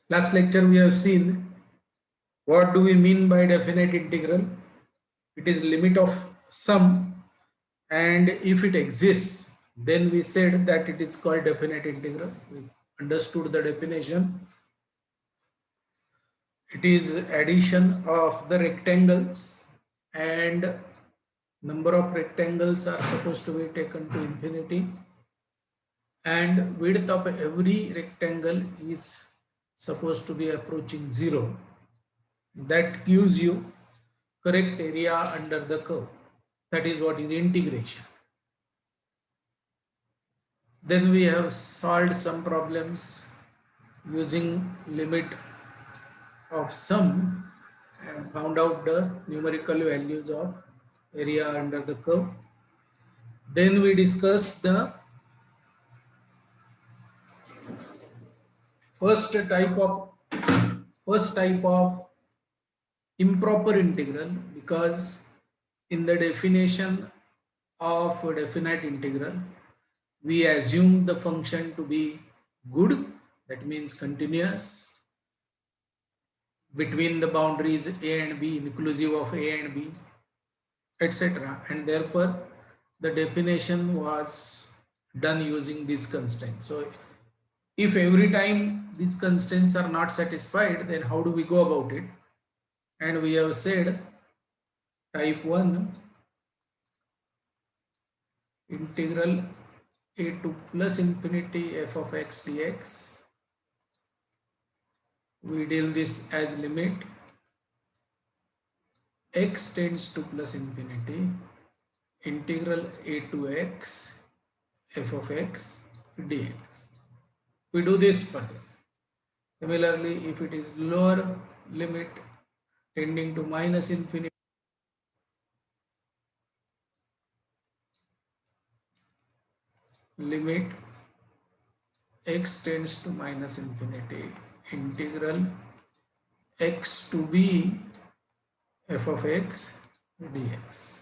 Last lecture we have seen what do we mean by definite integral. It is limit of sum, and if it exists then we said that it is called definite integral. We understood the definition. It is addition of the rectangles, and number of rectangles are supposed to be taken to infinity, and width of every rectangle is supposed to be approaching 0. That gives you correct area under the curve. That is what is integration. Then we have solved some problems using limit of sum and found out the numerical values of area under the curve. Then we discussed the first type of improper integral, because in the definition of a definite integral we assume the function to be good, that means continuous between the boundaries a and b, inclusive of a and b, etc. And therefore the definition was done using these constraints. So if every time these constraints are not satisfied, then how do we go about it? And we have said type 1 integral a to plus infinity f of x dx. We deal this as limit x tends to plus infinity integral a to x f of x dx. We do this for this. Similarly, if it is lower limit tending to minus infinity, limit x tends to minus infinity integral x to b f of x dx.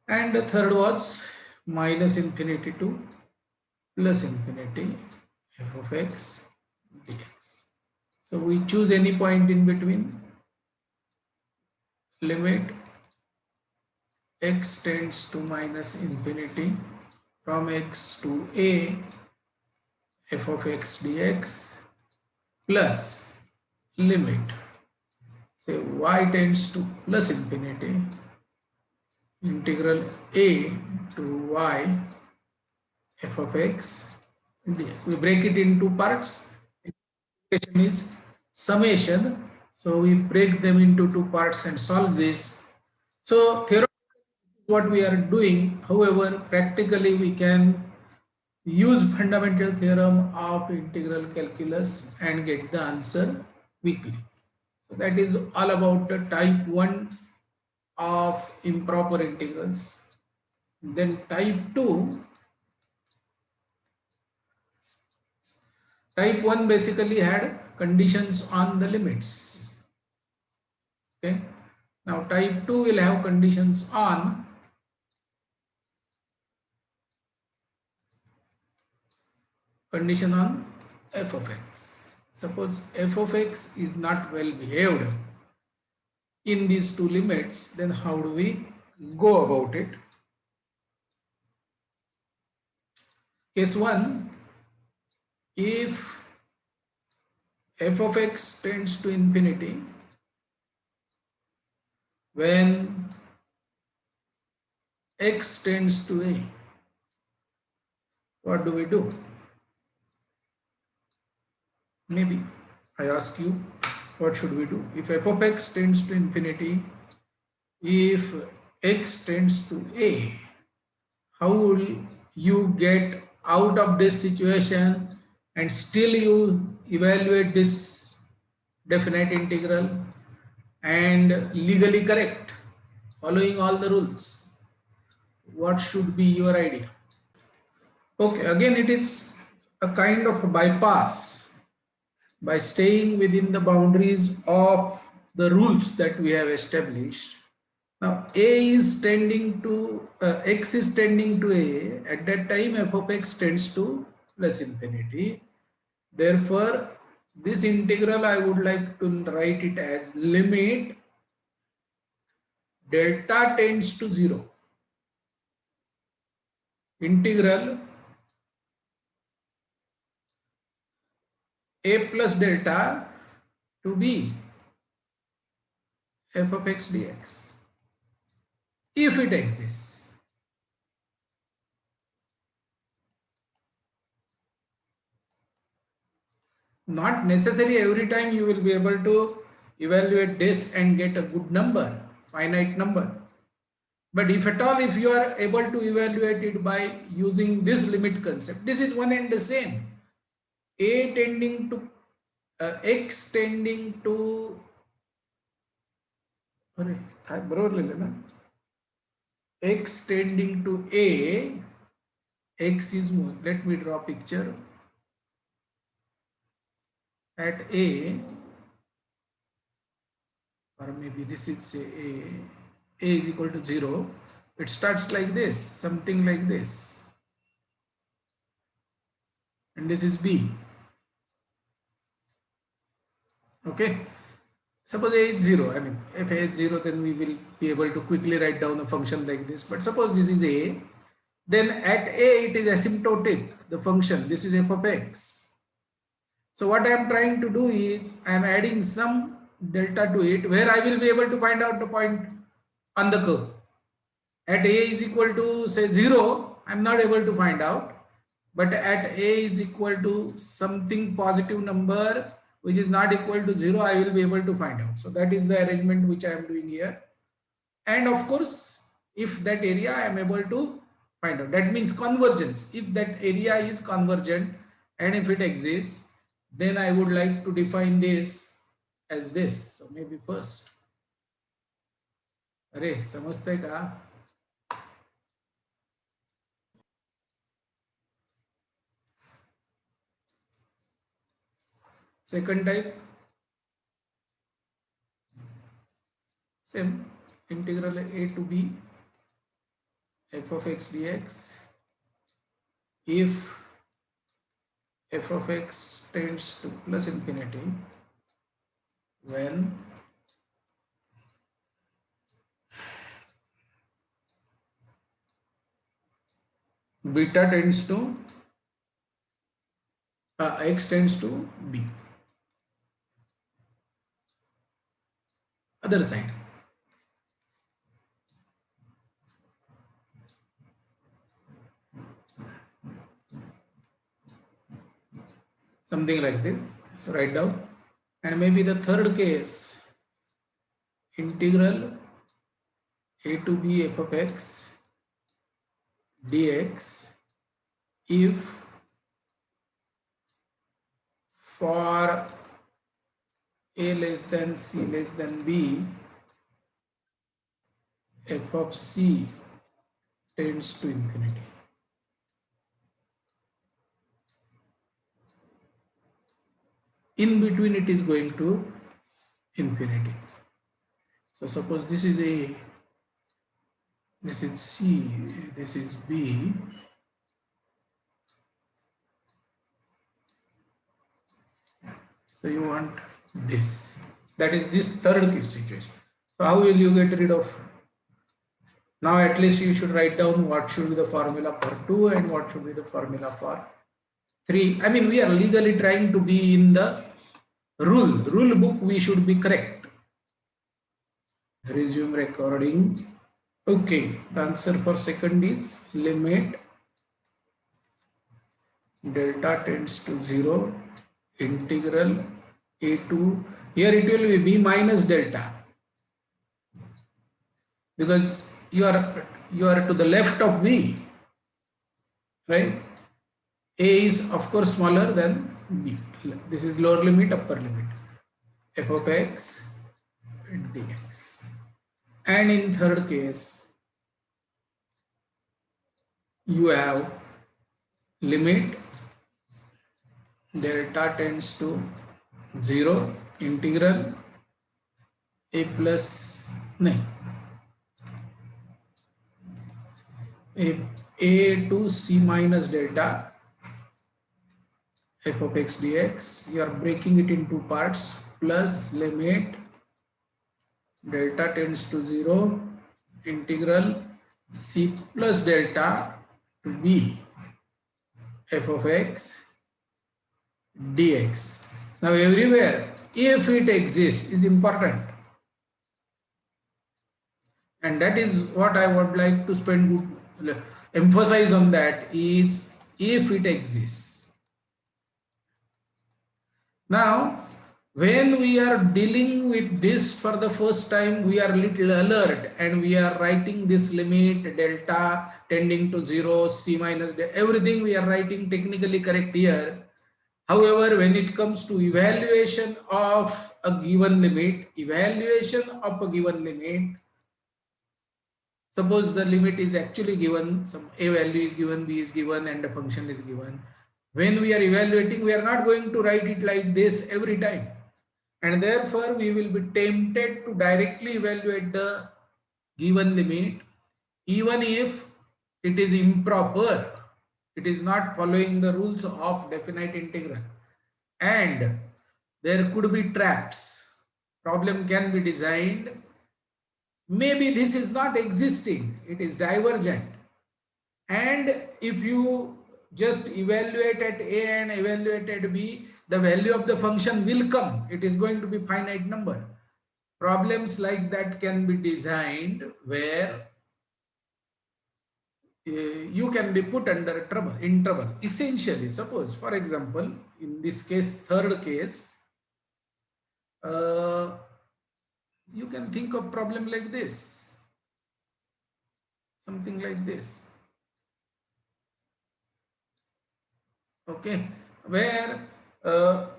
And the third was minus infinity to plus infinity f of x dx. So we choose any point in between. Limit x tends to minus infinity from x to a f of x dx plus limit, say y tends to plus infinity integral a to y f of x dx. We break it into parts. Integration is summation, so we break them into two parts and solve this. So theoretically what we are doing, however practically we can use fundamental theorem of integral calculus and get the answer quickly. So that is all about the type 1 of improper integrals. Then type 2, type 1 basically had conditions on the limits. Okay. Now type 2 will have conditions on f of x. Suppose f of x is not well behaved in these two limits, then how do we go about it? Case 1, if f of x tends to infinity when x tends to a, what do we do? Maybe I ask you, what should we do? If f of x tends to infinity, if x tends to a, how will you get out of this situation and still you evaluate this definite integral and legally correct, following all the rules? What should be your idea? Okay, again it is a kind of bypass by staying within the boundaries of the rules that we have established. Now a is tending to x is tending to a, at that time f of x tends to plus infinity. Therefore This integral I would like to write it as limit delta tends to 0. Integral a plus delta to b f of x dx, if it exists. Not necessarily every time you will be able to evaluate this and get a good number, finite number. But if at all, if you are able to evaluate it by using this limit concept, this is one and the same. A tending to x tending to x tending to a, x is more. Let me draw picture at a, or maybe this is say a is equal to 0. It starts like this, something like this, and this is b. Okay, suppose a is 0. I mean, if a is 0, then we will be able to quickly write down a function like this. But suppose this is a, then at a it is asymptotic, the function. This is f of x. So what I am trying to do is I am adding some delta to it, where I will be able to find out the point on the curve. At a is equal to say 0, I am not able to find out. But at a is equal to something positive number which is not equal to 0, I will be able to find out. So that is the arrangement which I am doing here. And of course, if that area I am able to find out, that means convergence. If that area is convergent and if it exists, then I would like to define this as this. So maybe first, अरे समझते का? Second type, same, integral a to b f of x dx if f of x tends to plus infinity when beta tends to x tends to b. Other side, something like this. So write down. And maybe the third case, integral a to b f of x dx if for a less than c less than b f of c tends to infinity. In between it is going to infinity. So suppose this is a, this is c, this is b, so you want this, that is this third case situation. So how will you get rid of? Now at least you should write down what should be the formula for 2 and what should be the formula for 3. I mean, we are legally trying to be in the rule book, we should be correct. Resume recording. Okay, the answer for second is limit delta tends to 0 integral a to, here it will be b minus delta, because you are to the left of b, right? A is of course smaller than b. This is lower limit, upper limit, f of x dx. And in third case, you have limit delta tends to 0 integral a plus a to c minus delta f of x dx. You are breaking it into parts, plus limit delta tends to 0 integral c plus delta to b f of x dx. Now everywhere if it exists is important, and that is what I would like to spend good emphasize on, that is if it exists. Now when we are dealing with this for the first time, we are little alert and we are writing this limit delta tending to 0 c minus delta, everything we are writing technically correct here. However, when it comes to evaluation of a given limit, suppose the limit is actually given, some a value is given, b is given, and a function is given. When we are evaluating, we are not going to write it like this every time. And therefore, we will be tempted to directly evaluate the given limit, even if it is improper. It is not following the rules of definite integral. And there could be traps. Problem can be designed. Maybe this is not existing, it is divergent. And if you just evaluate at a and evaluate at b, the value of the function will come. It is going to be finite number. Problems like that can be designed where you can be put under trouble. Essentially, suppose, for example, in this case, third case, you can think of problem like this, something like this. Okay, where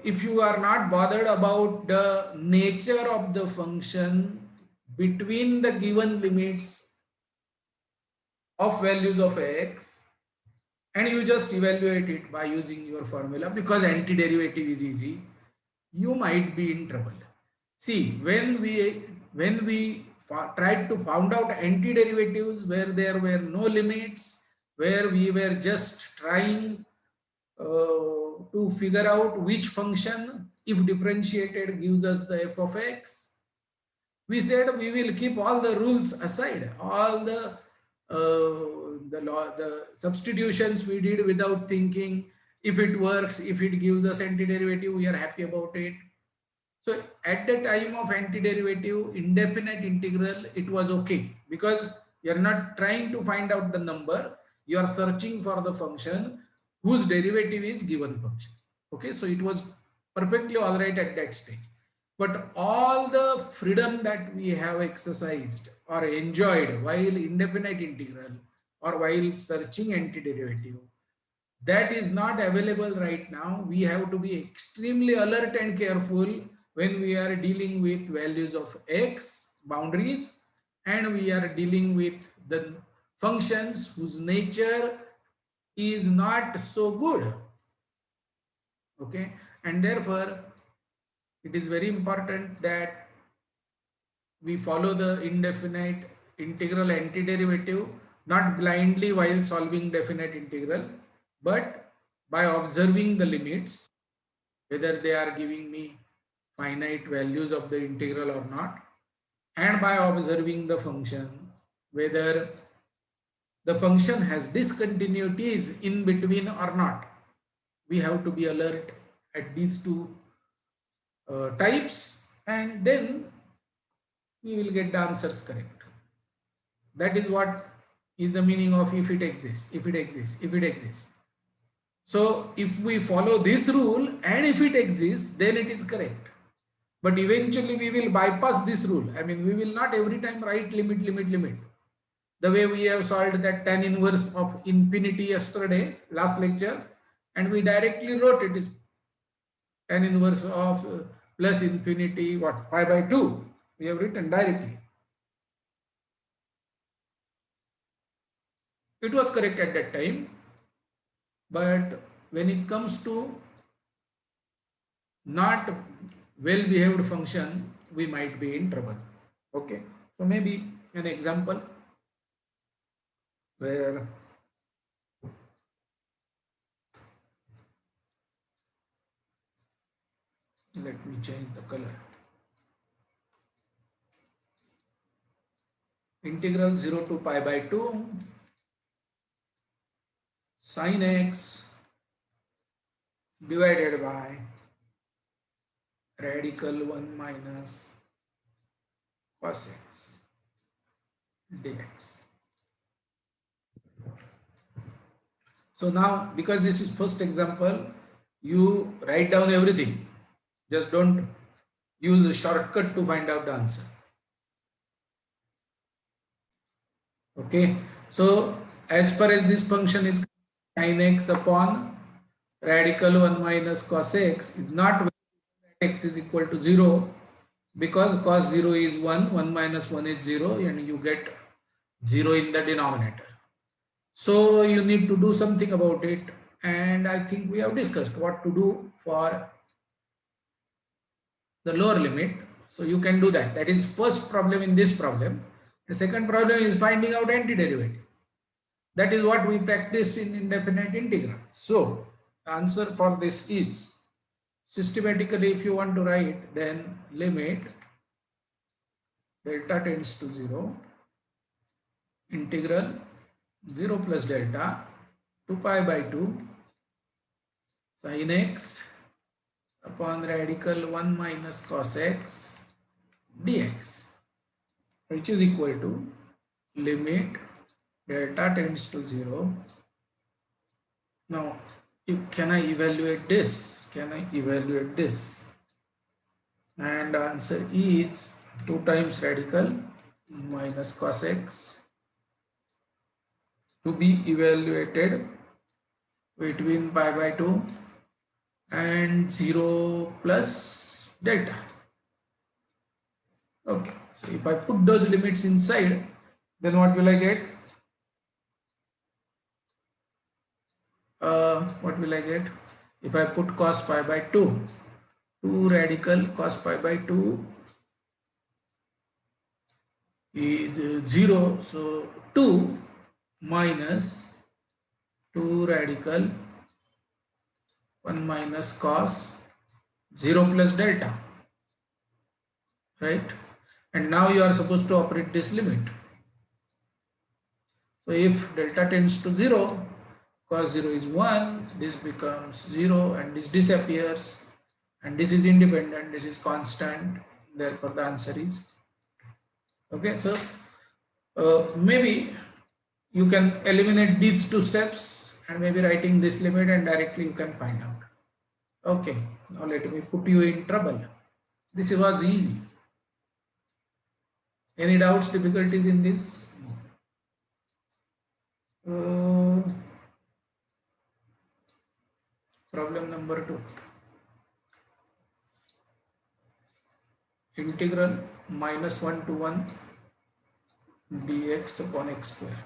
if you are not bothered about the nature of the function between the given limits of values of x, and you just evaluate it by using your formula because antiderivative is easy, you might be in trouble. See, when we tried to find out antiderivatives where there were no limits, where we were just trying to figure out which function, if differentiated, gives us the f of x, we said we will keep all the rules aside, all the substitutions we did without thinking. If it works, if it gives us antiderivative, we are happy about it. So at the time of antiderivative indefinite integral, it was okay because you are not trying to find out the number, you are searching for the function whose derivative is given function. Okay, so it was perfectly all right at that stage. But all the freedom that we have exercised or enjoyed while indefinite integral or while searching antiderivative, that is not available right now. We have to be extremely alert and careful when we are dealing with values of x, boundaries, and we are dealing with the functions whose nature is not so good. Okay, and therefore it is very important that we follow the indefinite integral antiderivative, not blindly while solving definite integral, but by observing the limits, whether they are giving me finite values of the integral or not, and by observing the function, whether the function has discontinuities in between or not. We have to be alert at these two types, and then we will get the answers correct. That is what is the meaning of if it exists, if it exists, if it exists. So if we follow this rule and if it exists, then it is correct. But eventually we will bypass this rule. I mean, we will not every time write limit, limit, limit. The way we have solved that tan inverse of infinity yesterday, last lecture, and we directly wrote it is tan inverse of plus infinity, what, pi by 2. We have written directly. It was correct at that time. But when it comes to not well behaved function, we might be in trouble. Okay, so maybe an example where Let me change the color. Integral 0 to pi by 2 sin x divided by radical 1 minus cos x dx. So now, because this is first example, you write down everything. Just don't use a shortcut to find out the answer. Okay. So as far as this function is sin x upon radical 1 minus cos x is not x is equal to 0, because cos 0 is 1, 1 minus 1 is 0, and you get 0 in the denominator. So you need to do something about it, and I think we have discussed what to do for the lower limit. So you can do that. That is first problem in this problem. The second problem is finding out antiderivative. That is what we practiced in indefinite integral. So the answer for this is, systematically if you want to write, then limit delta tends to 0, integral 0 plus delta 2 pi by 2 sin x upon radical 1 minus cos x dx, which is equal to limit delta tends to 0. Now, can I evaluate this? Can I evaluate this? And the answer is 2 times radical minus cos x to be evaluated between pi by 2 and 0 plus delta. Okay, so if I put those limits inside, then what will I get? What will I get? If I put cos pi by 2, 2 radical cos pi by 2 is 0, so 2 minus 2 radical 1 minus cos 0 plus delta, right? And now you are supposed to operate this limit. So if delta tends to 0, cos 0 is 1, this becomes 0 and this disappears, and this is independent, this is constant, therefore the answer is okay. So maybe you can eliminate these two steps and maybe writing this limit, and directly you can find out. Okay, now let me put you in trouble. This was easy. Any doubts, difficulties in this? Problem number 2. Integral minus 1 to 1 dx upon x square.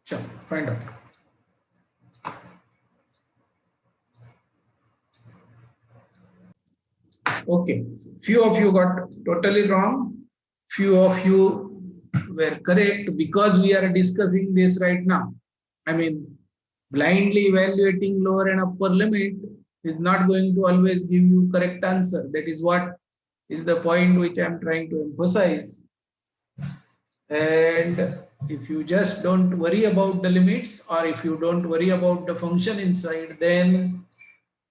Chalo, find out. Okay, few of you got totally wrong, few of you were correct, because we are discussing this right now. I mean, blindly evaluating lower and upper limit is not going to always give you correct answer. That is what is the point which I am trying to emphasize. And if you just don't worry about the limits, or if you don't worry about the function inside, then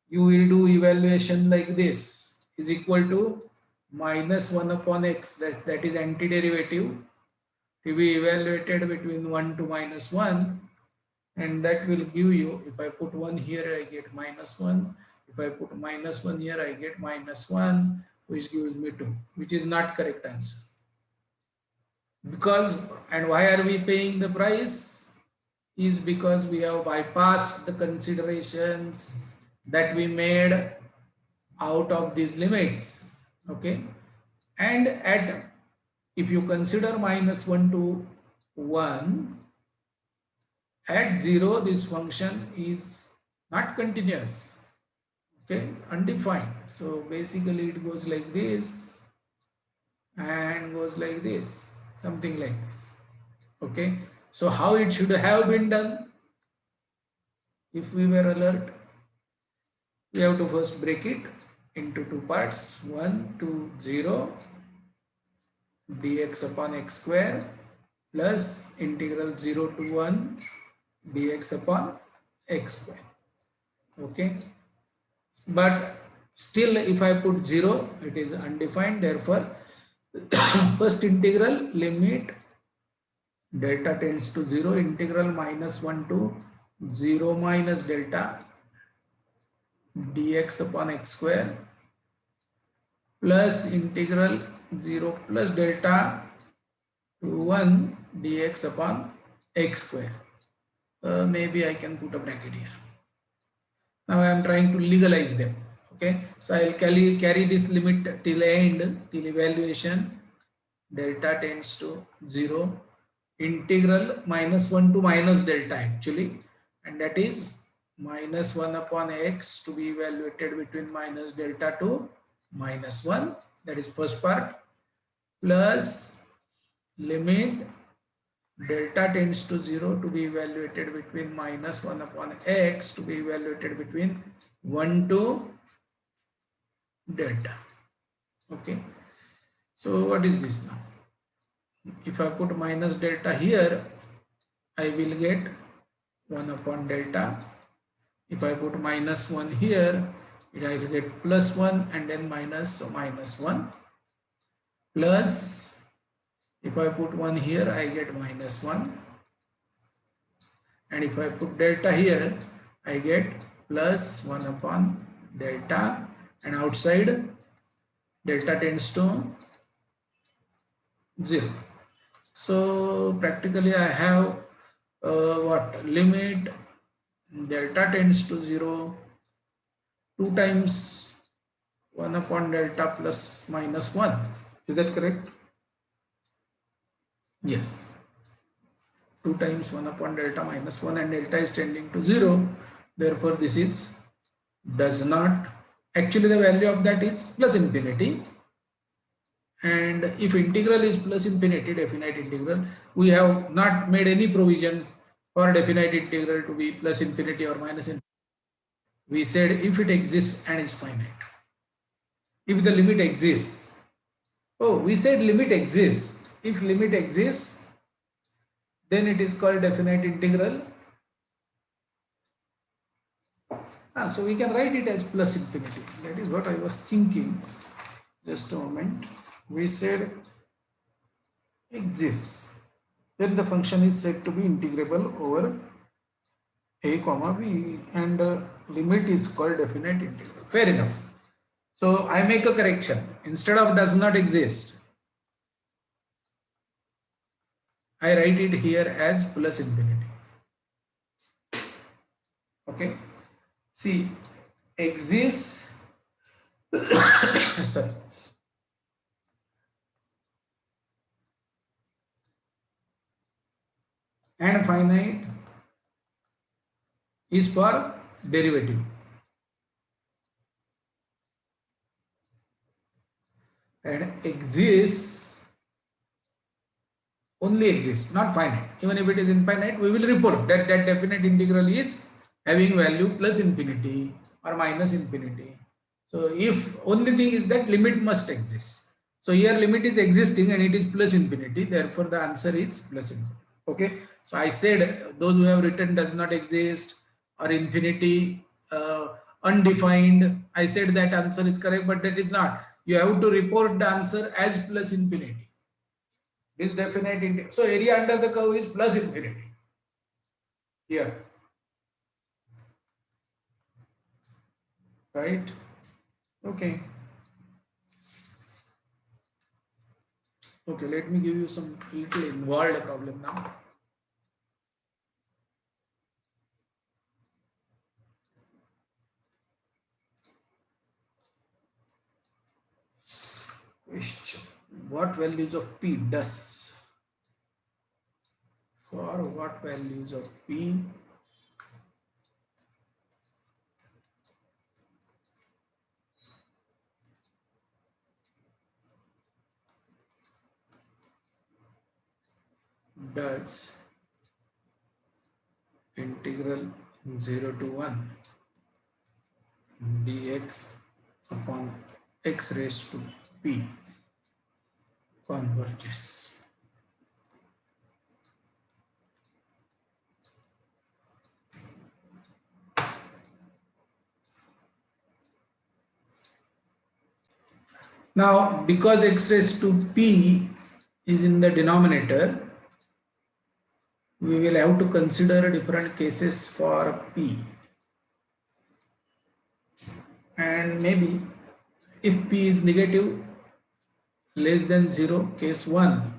you will do evaluation like this, is equal to minus 1 upon x, that is antiderivative, to be evaluated between 1 to minus 1, and that will give you, if I put 1 here, I get minus 1, if I put minus 1 here, I get minus 1, which gives me 2, which is not correct answer. Because, and why are we paying the price? Is because we have bypassed the considerations that we made out of these limits. Okay, and at, if you consider minus 1 to 1, at 0 this function is not continuous, okay, undefined. So basically it goes like this and goes like this, something like this. Okay, so how it should have been done, if we were alert? We have to first break it into two parts, 1 to 0 dx upon x square plus integral 0 to 1 dx upon x square. Okay, but still if I put 0, it is undefined. Therefore, first integral limit delta tends to 0, integral minus 1 to 0 minus delta dx upon x square plus integral 0 plus delta to 1 dx upon x square. Maybe I can put a bracket here. Now I am trying to legalize them. Okay, so I will carry this limit till end, till evaluation. Delta tends to 0, integral minus 1 to minus delta actually, and that is minus 1 upon x to be evaluated between minus delta to minus 1, that is first part, plus limit delta tends to 0 to be evaluated between minus 1 upon x to be evaluated between 1 to delta. Okay, so what is this now? If I put minus delta here, I will get 1 upon delta. If I put minus 1 here, I will get plus 1 and then minus, so minus 1, plus if I put 1 here, I get minus 1, and if I put delta here, I get plus 1 upon delta, and outside delta tends to 0. So practically I have what limit delta tends to 0 2 times 1 upon delta plus minus 1. Is that correct? Yes. 2 times 1 upon delta minus 1, and delta is tending to 0. Therefore, this is does not, actually the value of that is plus infinity. And if integral is plus infinity, definite integral, we have not made any provision for definite integral to be plus infinity or minus infinity. We said if it exists and is finite. If the limit exists, oh, we said limit exists. If limit exists, then it is called definite integral. So we can write it as plus infinity. That is what I was thinking. Just a moment. We said exists. Then the function is said to be integrable over a comma b, and limit is called definite integral. Fair enough. So I make a correction. Instead of does not exist, I write it here as plus infinity. Okay. See, exists. Sorry. And finite is for derivative. And exists only exists, not finite. Even if it is infinite, we will report that that definite integral is having value plus infinity or minus infinity. So if only thing is that limit must exist. So here limit is existing and it is plus infinity. Therefore the answer is plus infinity. Okay. So I said those who have written does not exist or infinity undefined. I said that answer is correct, but that is not. You have to report the answer as plus infinity. This definite integral. So area under the curve is plus infinity. Here. Right? Okay. Okay, let me give you some little involved problem now. Question. What values of P does? For what values of P does integral 0 to 1 dx upon x raised to p converges. Now, because x raised to p is in the denominator, we will have to consider different cases for p. And maybe if p is negative, less than 0, case 1,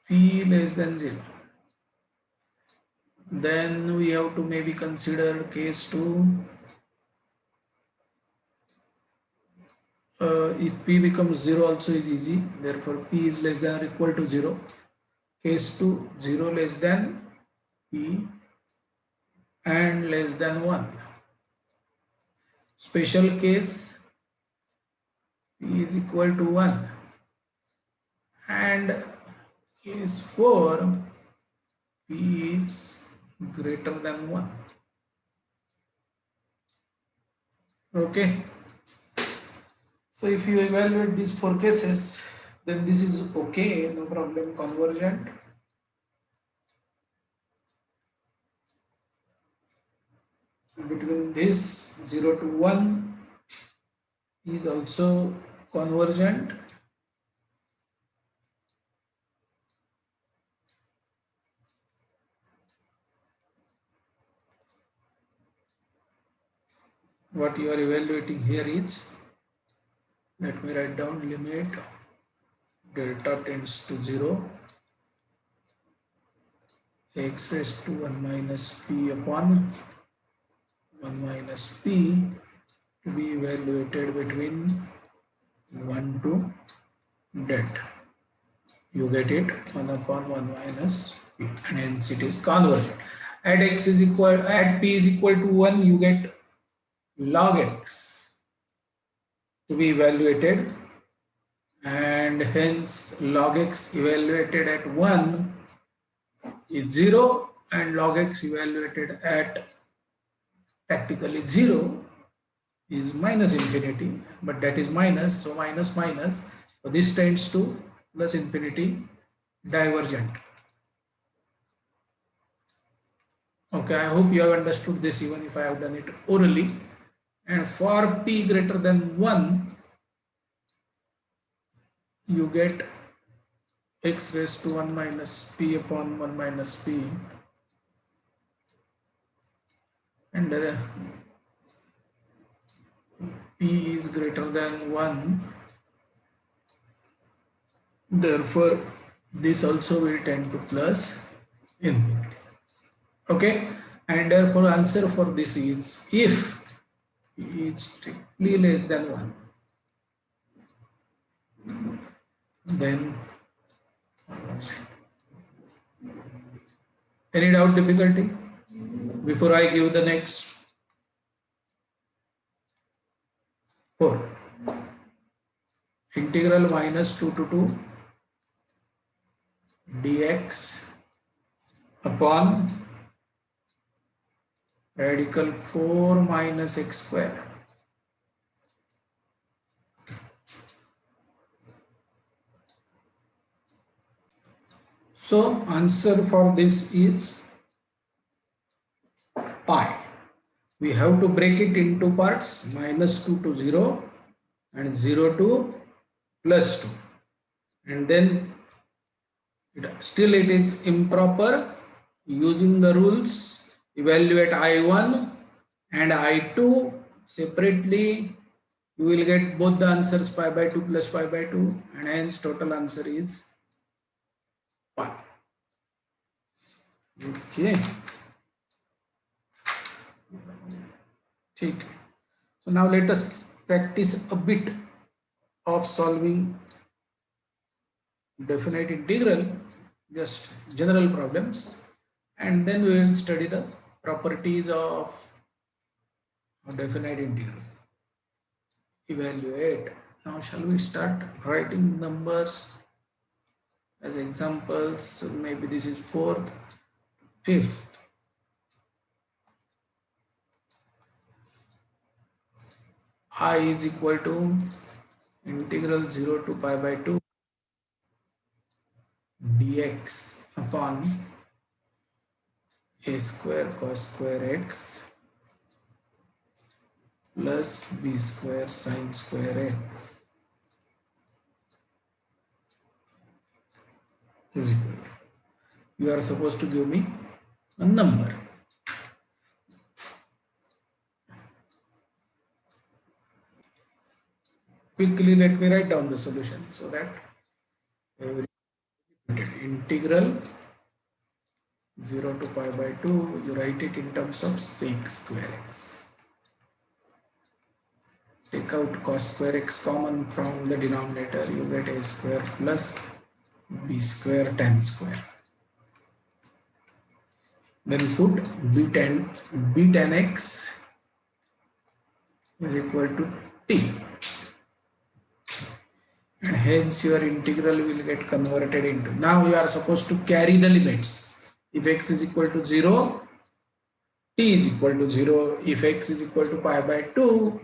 p less than 0. Then we have to maybe consider case 2. If p becomes 0 also is easy, therefore p is less than or equal to 0. Case 2, 0 less than p and less than 1. Special case, p is equal to 1. And case 4, p is greater than 1. Okay. So if you evaluate these 4 cases, then this is okay, no problem, convergent. Between this 0 to 1 is also convergent. What you are evaluating here is, let me write down, limit delta tends to 0, x raised to 1 minus p upon 1 minus p to be evaluated between 1 to det. You get it, 1 upon 1 minus p, and hence it is convergent. At p is equal to 1, you get log x to be evaluated, and hence log x evaluated at 1 is 0 and log x evaluated at practically 0 is minus infinity, but that is minus, so minus minus, so this tends to plus infinity, divergent. Okay, I hope you have understood this even if I have done it orally. And for p greater than 1, you get x raised to 1 minus p upon 1 minus p, and p is greater than 1, therefore this also will tend to plus infinity. Okay, and therefore answer for this is, if p is strictly less than 1, then any doubt, difficulty before I give the next 4? Integral minus 2 to 2 dx upon radical 4 minus x square. So answer for this is pi. We have to break it into parts, minus 2 to 0 and 0 to plus 2, and then still it is improper. Using the rules, evaluate I1 and I2 separately, you will get both the answers, pi by 2 plus pi by 2, and hence total answer is pi. Okay. ठीक. So now let us practice a bit of solving definite integral, just general problems, and then we will study the properties of definite integral. Evaluate. Now shall we start writing numbers as examples? Maybe this is 4th, 5th. I is equal to integral 0 to pi by 2 dx upon a square cos square x plus b square sin square x is equal to. You are supposed to give me a number. Quickly let me write down the solution so that every integral 0 to pi by 2, you write it in terms of sec square x. Take out cos square x common from the denominator, you get a square plus b square tan square. Then put b tan x is equal to t. And hence your integral will get converted into. Now you are supposed to carry the limits. If x is equal to 0, t is equal to 0. If x is equal to pi by 2,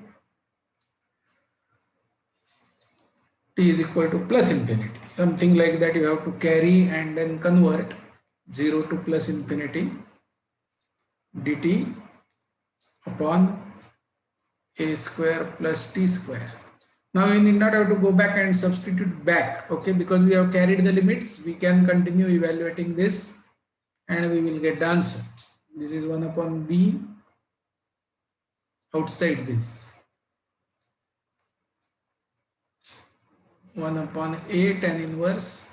t is equal to plus infinity. Something like that you have to carry and then convert 0 to plus infinity dt upon a square plus t square. Now we need not have to go back and substitute back, okay, because we have carried the limits. We can continue evaluating this and we will get the answer. This is 1 upon b outside this. 1 upon a tan inverse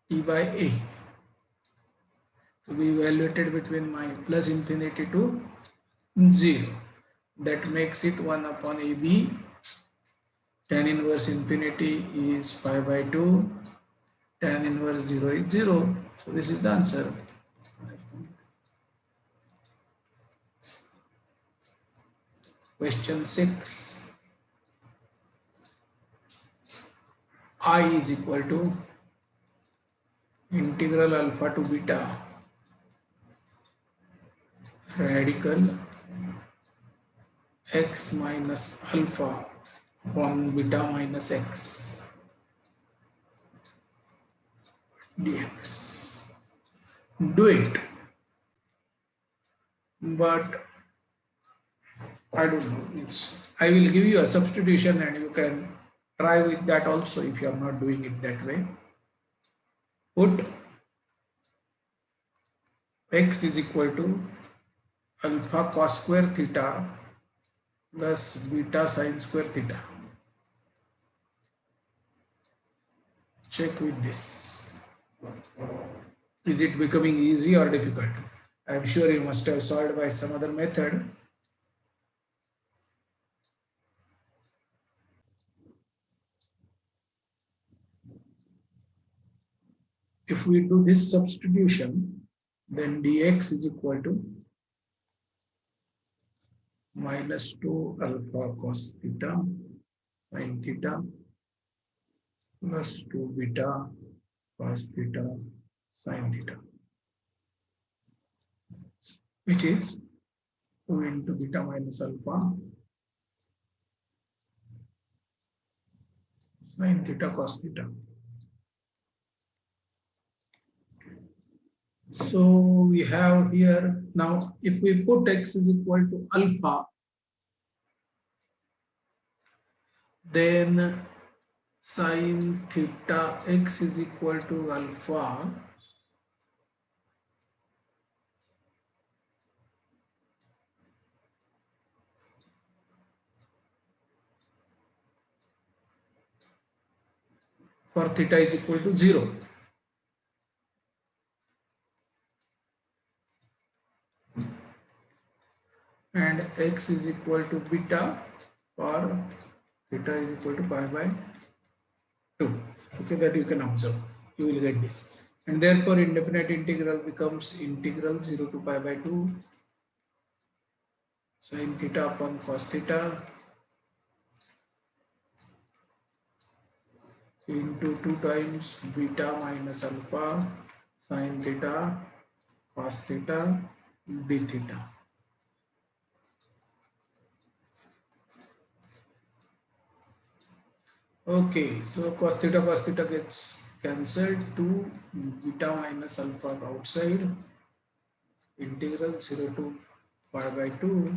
t by a to be evaluated between my plus infinity to 0. That makes it 1 upon ab. Tan inverse infinity is pi by 2. Tan inverse 0 is 0. So this is the answer. Question 6. I is equal to integral alpha to beta radical x minus alpha upon beta minus x dx. Do it, but I don't know. I will give you a substitution and you can try with that also if you are not doing it that way. Put x is equal to alpha cos square theta plus beta sin square theta. Check with this. Is it becoming easy or difficult? I am sure you must have solved by some other method. If we do this substitution, then dx is equal to minus 2 alpha cos theta sin theta plus 2 beta cos theta sin theta, which is 2 into beta minus alpha sin theta cos theta. So we have here now, if we put x is equal to alpha, then sin theta x is equal to alpha for theta is equal to 0. And x is equal to beta for theta is equal to pi by 2. Okay, that you can observe. You will get this. And therefore indefinite integral becomes integral 0 to pi by 2 sin theta upon cos theta into 2 times beta minus alpha sin theta cos theta d theta. Okay, so cos theta gets cancelled to beta minus alpha outside, integral 0 to pi by 2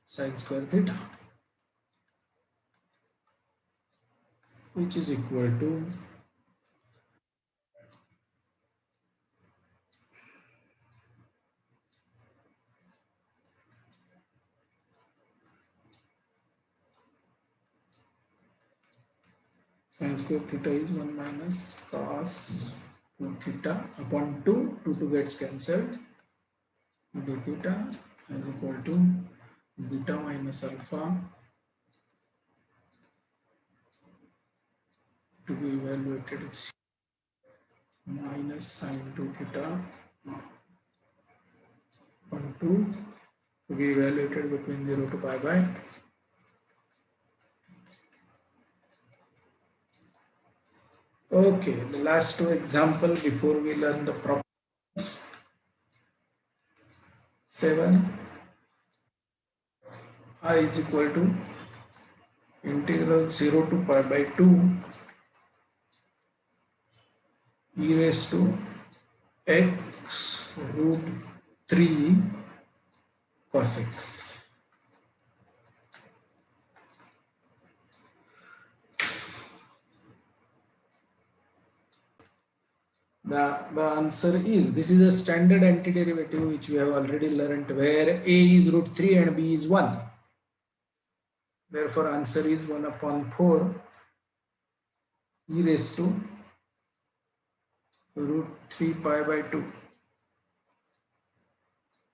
sine square theta, which is equal to sine square theta is 1 minus cos 2 theta upon 2, 2 gets cancelled, d theta is equal to beta minus alpha to be evaluated as minus sine 2 theta upon 2 to be evaluated between 0 to pi by. Okay, the last two example before we learn the properties. 7 I is equal to integral 0 to pi by 2 e raised to x root 3 cos x. The answer is, this is a standard antiderivative which we have already learned, where a is root 3 and b is 1. Therefore answer is 1 upon 4 e raised to root 3 pi by 2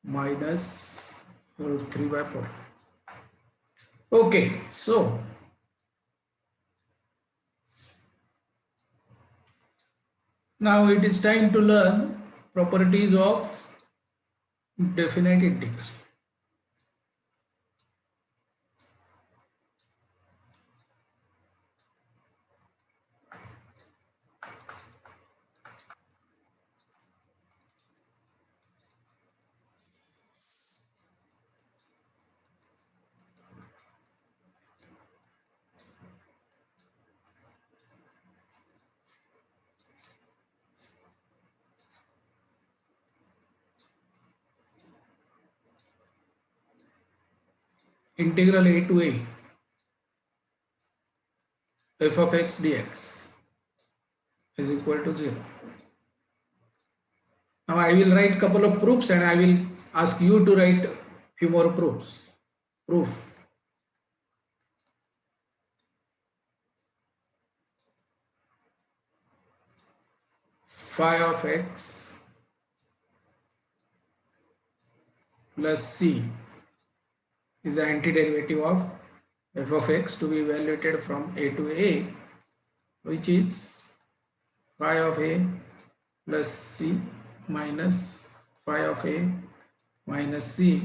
minus root 3 by 4. Okay, so now it is time to learn properties of definite integral. Integral a to a f of x dx is equal to 0. Now I will write couple of proofs and I will ask you to write few more proofs. Proof. Phi of x plus c is the antiderivative of f of x to be evaluated from a to a, which is phi of a plus c minus phi of a minus c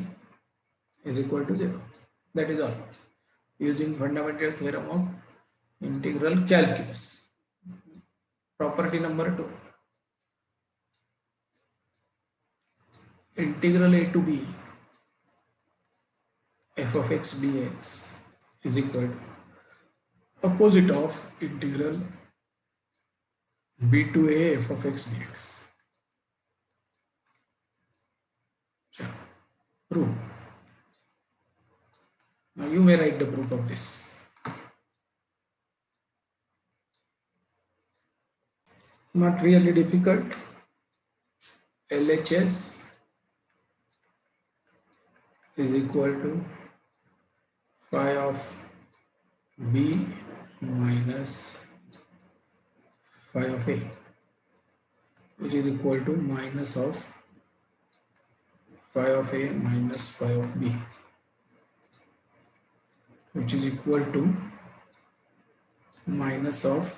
is equal to 0. That is all. Using fundamental theorem of integral calculus. Property number 2. Integral a to b f of x dx is equal to opposite of integral b to a f of x dx. Proof. Now you may write the proof of this. Not really difficult. LHS is equal to phi of b minus phi of a, which is equal to minus of phi of a minus phi of b, which is equal to minus of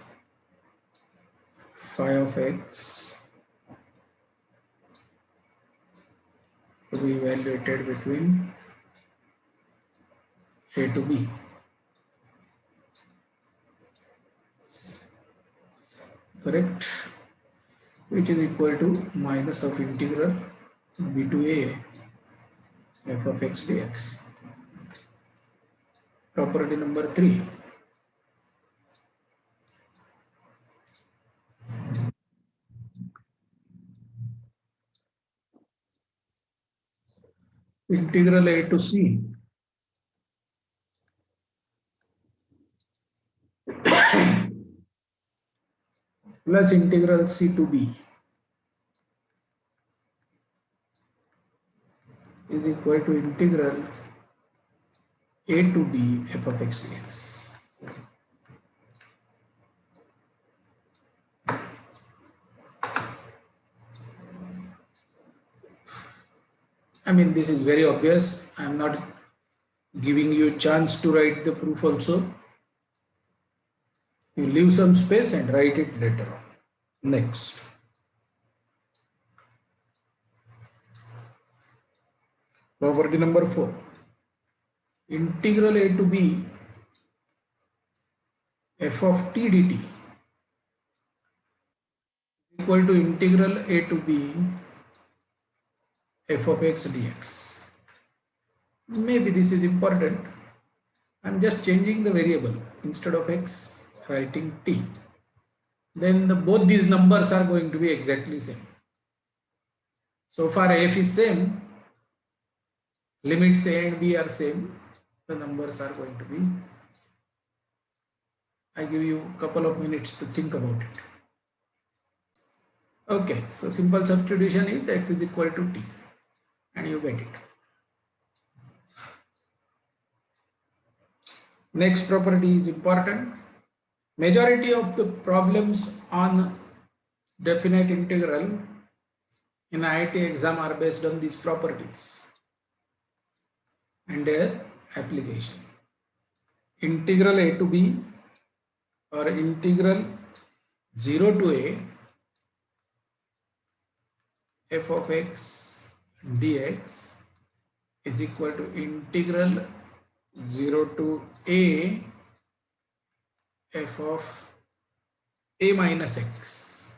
phi of x to be evaluated between a to b. Correct? Which is equal to minus of integral b to a f of x dx. Property number 3. integral a to c plus integral c to b is equal to integral a to b f of x dx. I mean, this is very obvious. I am not giving you a chance to write the proof also. You leave some space and write it later on. Next. Property number 4. Integral a to b f of t dt equal to integral a to b f of x dx. Maybe this is important. I'm just changing the variable. Instead of x, writing t. Then both these numbers are going to be exactly same. So far f is same, limits a and b are same, the numbers are going to be. I give you a couple of minutes to think about it. Okay, so simple substitution is x is equal to t and you get it. Next property is important. Majority of the problems on definite integral in IIT exam are based on these properties and their application. Integral a to b or integral 0 to a f of x dx is equal to integral 0 to a f of a minus x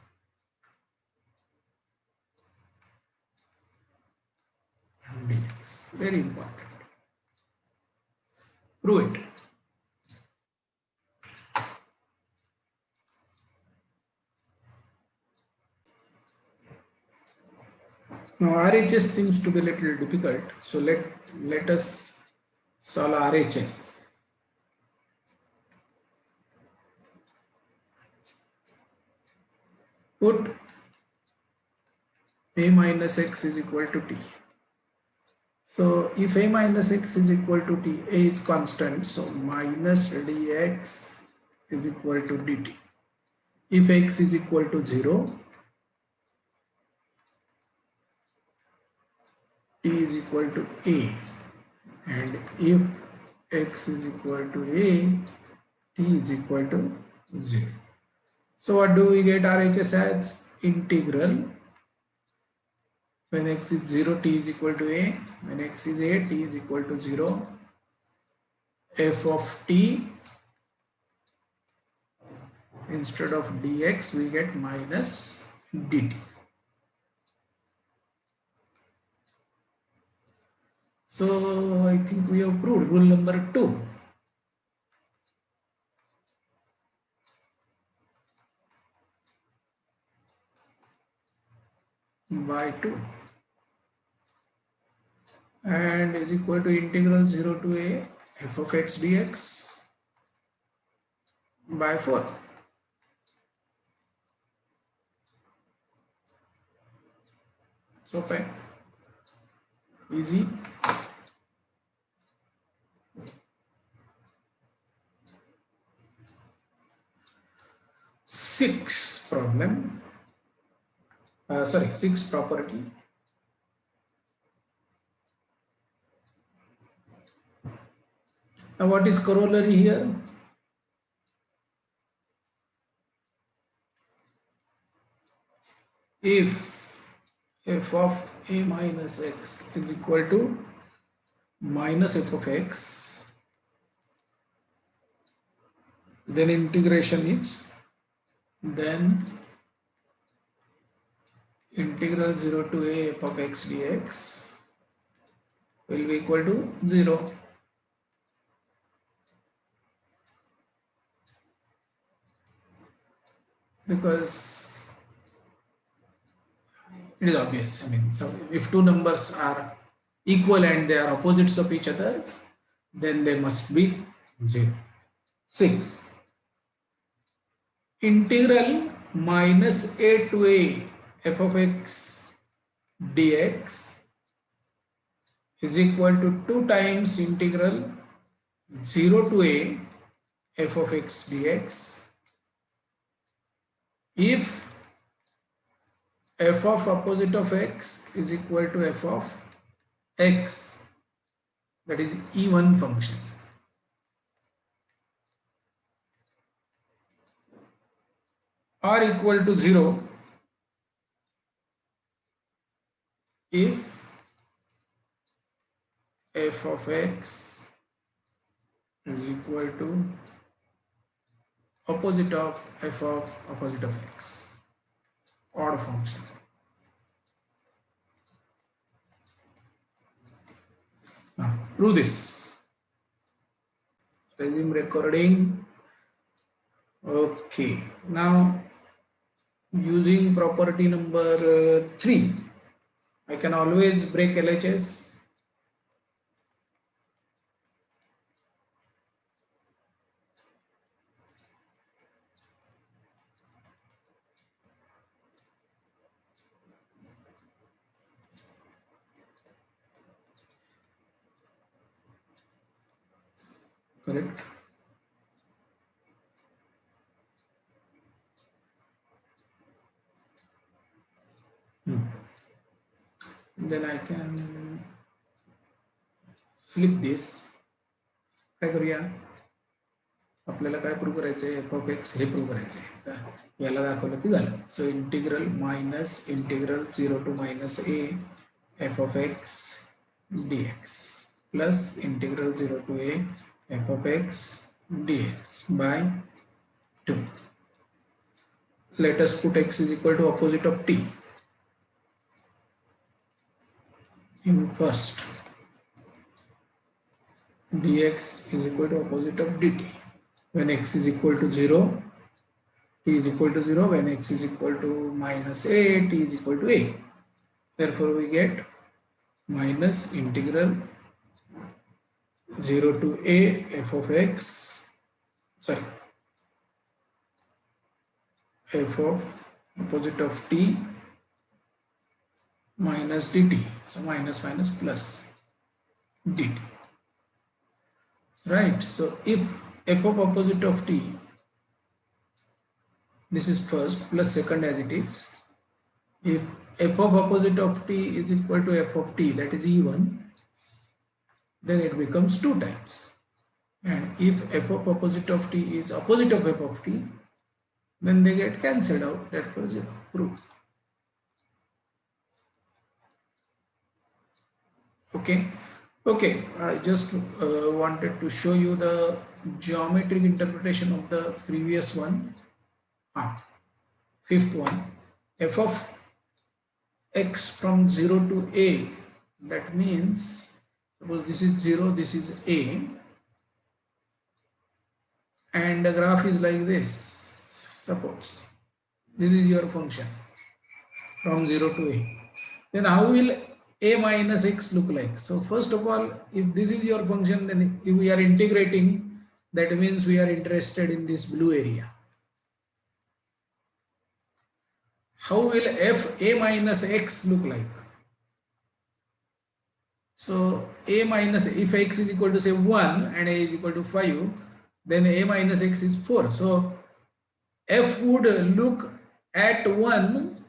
dx. Very important. Prove it. Now RHS seems to be a little difficult, so let us solve RHS. Put a minus x is equal to t. So if a minus x is equal to t, a is constant, so minus dx is equal to dt. If x is equal to 0, t is equal to a, and if x is equal to a, t is equal to 0. So what do we get RHS as? Integral when x is 0, t is equal to a, when x is a, t is equal to 0, f of t, instead of dx we get minus dt. So I think we have proved rule number 2. By 2 and is equal to integral 0 to a f of x dx by 4. So okay. Easy. Sixth problem. Sixth property. Now what is corollary here? If f of a minus x is equal to minus f of x, then integration is, then integral 0 to a f of x dx will be equal to 0. Because it is obvious. I mean, so if two numbers are equal and they are opposites of each other, then they must be 0. 6. Integral minus a to a f of x dx is equal to 2 times integral 0 to a f of x dx if f of opposite of x is equal to f of x, that is even function. Are equal to 0 if f of x is equal to opposite of f of opposite of x, odd function. Now prove this. Resume recording. Okay, now using property number 3, I can always break LHS. Correct. Then I can flip this. काय करूया, आपल्याला काय prove करायचंय, F of X हे prove करायचंय. याला दाखवलं की झालं. So integral minus integral 0 to minus a f of x dx plus integral 0 to a f of x dx by 2. Let us put x is equal to opposite of t in first. Dx is equal to opposite of dt. When x is equal to 0, t is equal to 0. When x is equal to minus a, t is equal to a. Therefore, we get minus integral 0 to a f of x, sorry, f of opposite of t minus dt. So minus minus plus dt. Right. So if f of opposite of t, this is first plus second as it is. If f of opposite of t is equal to f of t, that is even, then it becomes 2 times. And if f of opposite of t is opposite of f of t, then they get cancelled out. That was it. Proof. Okay. Okay, I just wanted to show you the geometric interpretation of the previous one. Fifth one, f of x from 0 to a, that means suppose this is 0, this is a, and the graph is like this. Suppose this is your function from 0 to a, then how will a minus x look like? So first of all, if this is your function, then if we are integrating, that means we are interested in this blue area. How will f a minus x look like? So a minus, if x is equal to say 1 and a is equal to 5, then a minus x is 4. So f would look at 1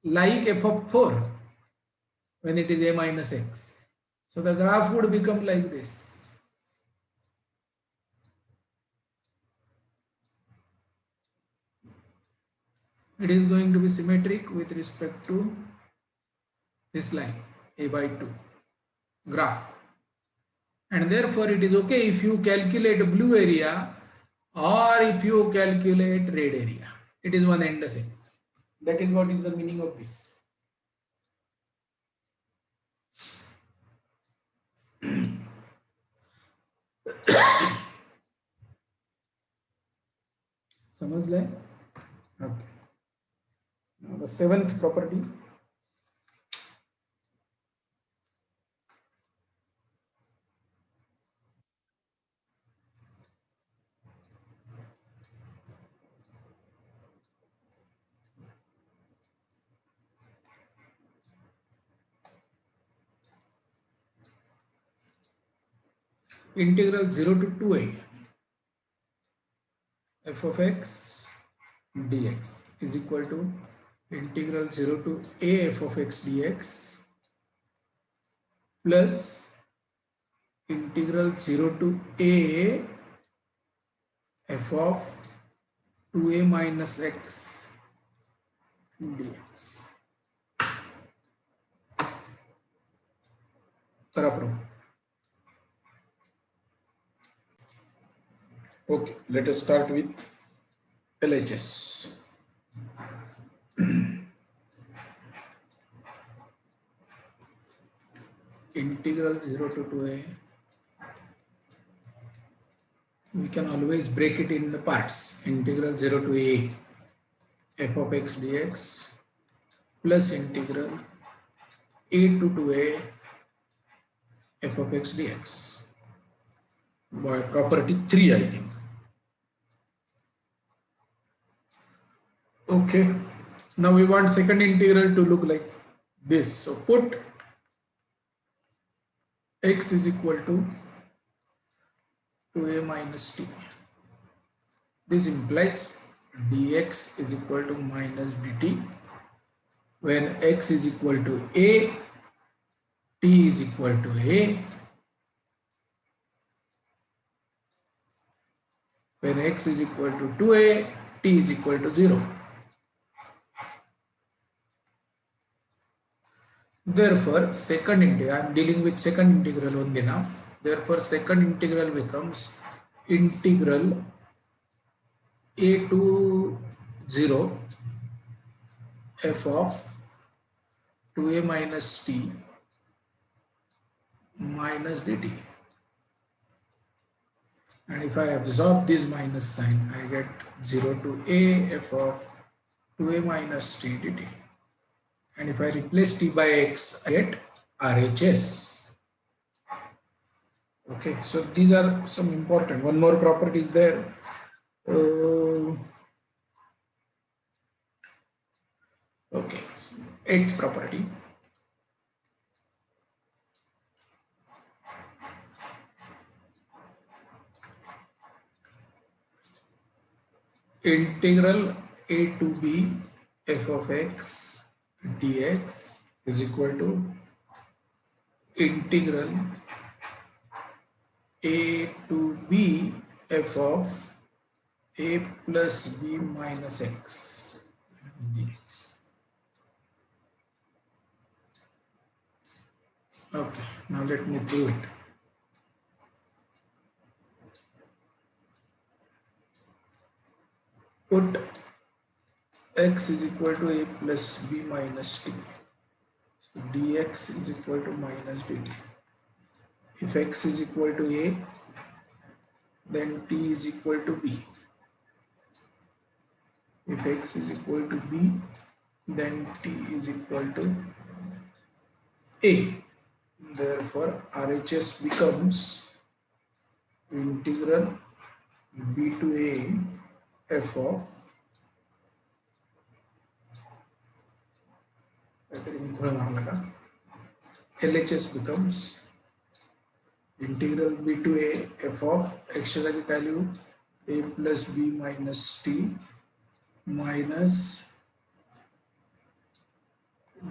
like f of 4 when it is a minus x. So the graph would become like this. It is going to be symmetric with respect to this line, a by 2 graph. And therefore it is okay if you calculate blue area or if you calculate red area. It is one and the same. That is what is the meaning of this. समझ लें? Okay. Now the seventh property. integral 0 to 2a f of x dx is equal to integral 0 to a f of x dx plus integral 0 to a f of 2a minus x dx. Okay, let us start with LHS. Integral 0 to 2a, we can always break it in the parts. Integral 0 to a f of x dx plus integral a to 2a f of x dx by property 3, I think. Okay, now we want second integral to look like this. So put x is equal to 2a minus t. This implies dx is equal to minus dt. When x is equal to a, t is equal to a. When x is equal to 2a, t is equal to 0. Therefore, second integral, I am dealing with second integral only now. Therefore, second integral becomes integral a to 0 f of 2a minus t minus dt. And if I absorb this minus sign, I get 0 to a f of 2a minus t dt. And if I replace t by x, I get RHS. Okay, so these are some important. One more property is there. Okay, eighth property. Integral a to b f of x dx is equal to integral a to b f of a plus b minus x dx. Okay, now let me prove it. Put x is equal to a plus b minus t. So dx is equal to minus dt. If x is equal to a, then t is equal to b. If x is equal to b, then t is equal to a. Therefore, RHS becomes integral b to a f of LHS becomes integral b to a f of x value a plus b minus t minus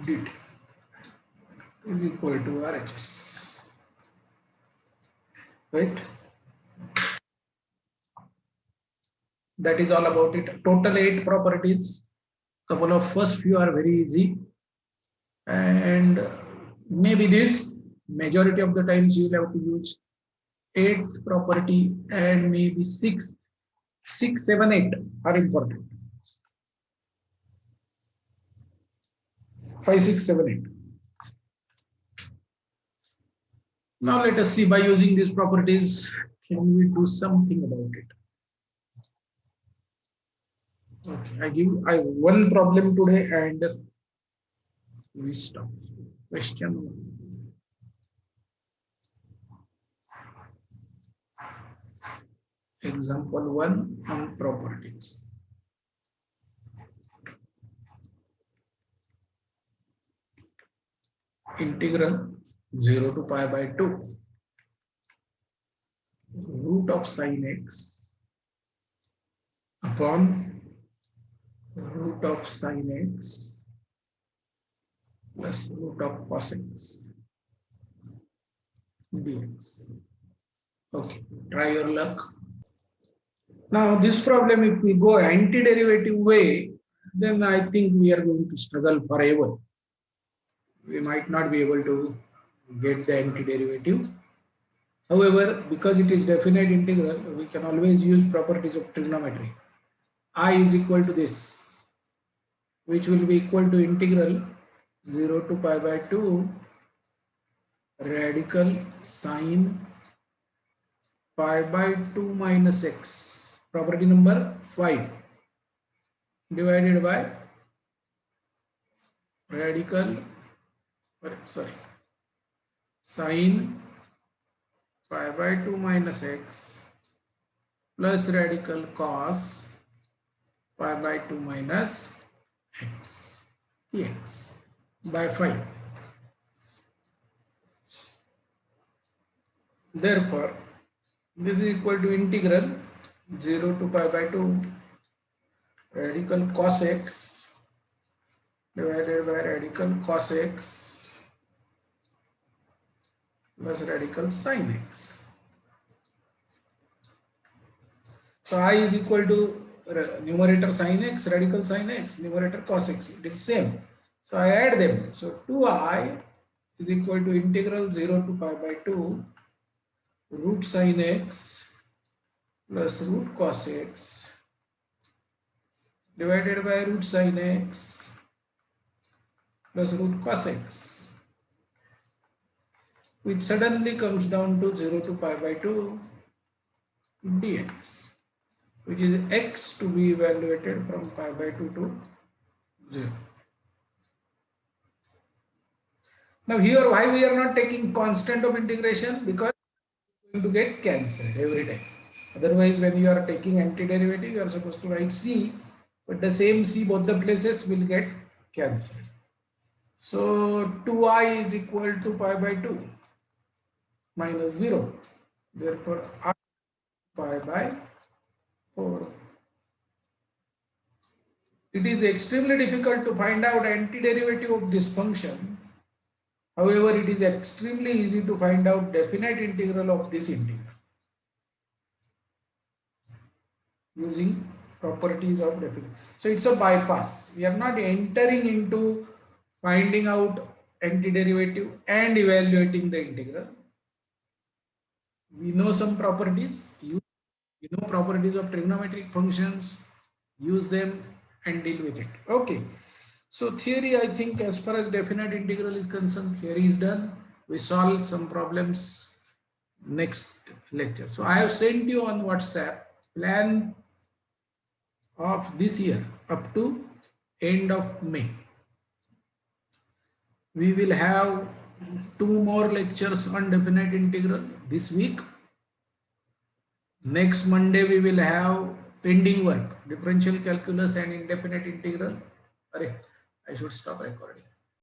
dt is equal to RHS, right? That is all about it. Total 8 properties. Couple of first few are very easy, and maybe this majority of the times you will have to use 8th property, and maybe 6, 7, 8 are important. 5, 6, 7, 8. Now let us see, by using these properties, can we do something about it? Okay, I have one problem today and we stop. Question 1. Example 1 on properties. Integral 0 to pi by 2 root of sin x upon root of sin x plus root of cos x dx. Okay, try your luck. Now this problem, if we go antiderivative way, then I think we are going to struggle forever. We might not be able to get the antiderivative. However, because it is definite integral, we can always use properties of trigonometry. I is equal to this, which will be equal to integral 0 to pi by 2 radical sine pi by 2 minus x, property number 5, divided by radical, sine pi by 2 minus x plus radical cos pi by 2 minus x dx by 5. Therefore, this is equal to integral 0 to pi by 2 radical cos x divided by radical cos x plus radical sin x. So I is equal to numerator sin x, radical sin x, numerator cos x. It is same. So I add them. So 2i is equal to integral 0 to pi by 2 root sin x plus root cos x divided by root sin x plus root cos x, which suddenly comes down to 0 to pi by 2 dx, which is x to be evaluated from pi by 2 to 0. Now here, why we are not taking constant of integration? Because we are going to get cancelled every time. Otherwise, when you are taking antiderivative, you are supposed to write c, but the same c both the places will get cancelled. So 2i is equal to pi by 2 minus 0. Therefore, I pi by 4. It is extremely difficult to find out antiderivative of this function. However, it is extremely easy to find out definite integral of this integral using properties of definite. So it's a bypass. We are not entering into finding out antiderivative and evaluating the integral. We know some properties, we know properties of trigonometric functions, use them and deal with it. Okay. So theory, I think as far as definite integral is concerned, theory is done. We solve some problems next lecture. So I have sent you on WhatsApp plan of this year up to end of May. We will have 2 more lectures on definite integral this week. Next Monday we will have pending work, differential calculus and indefinite integral. I should stop recording.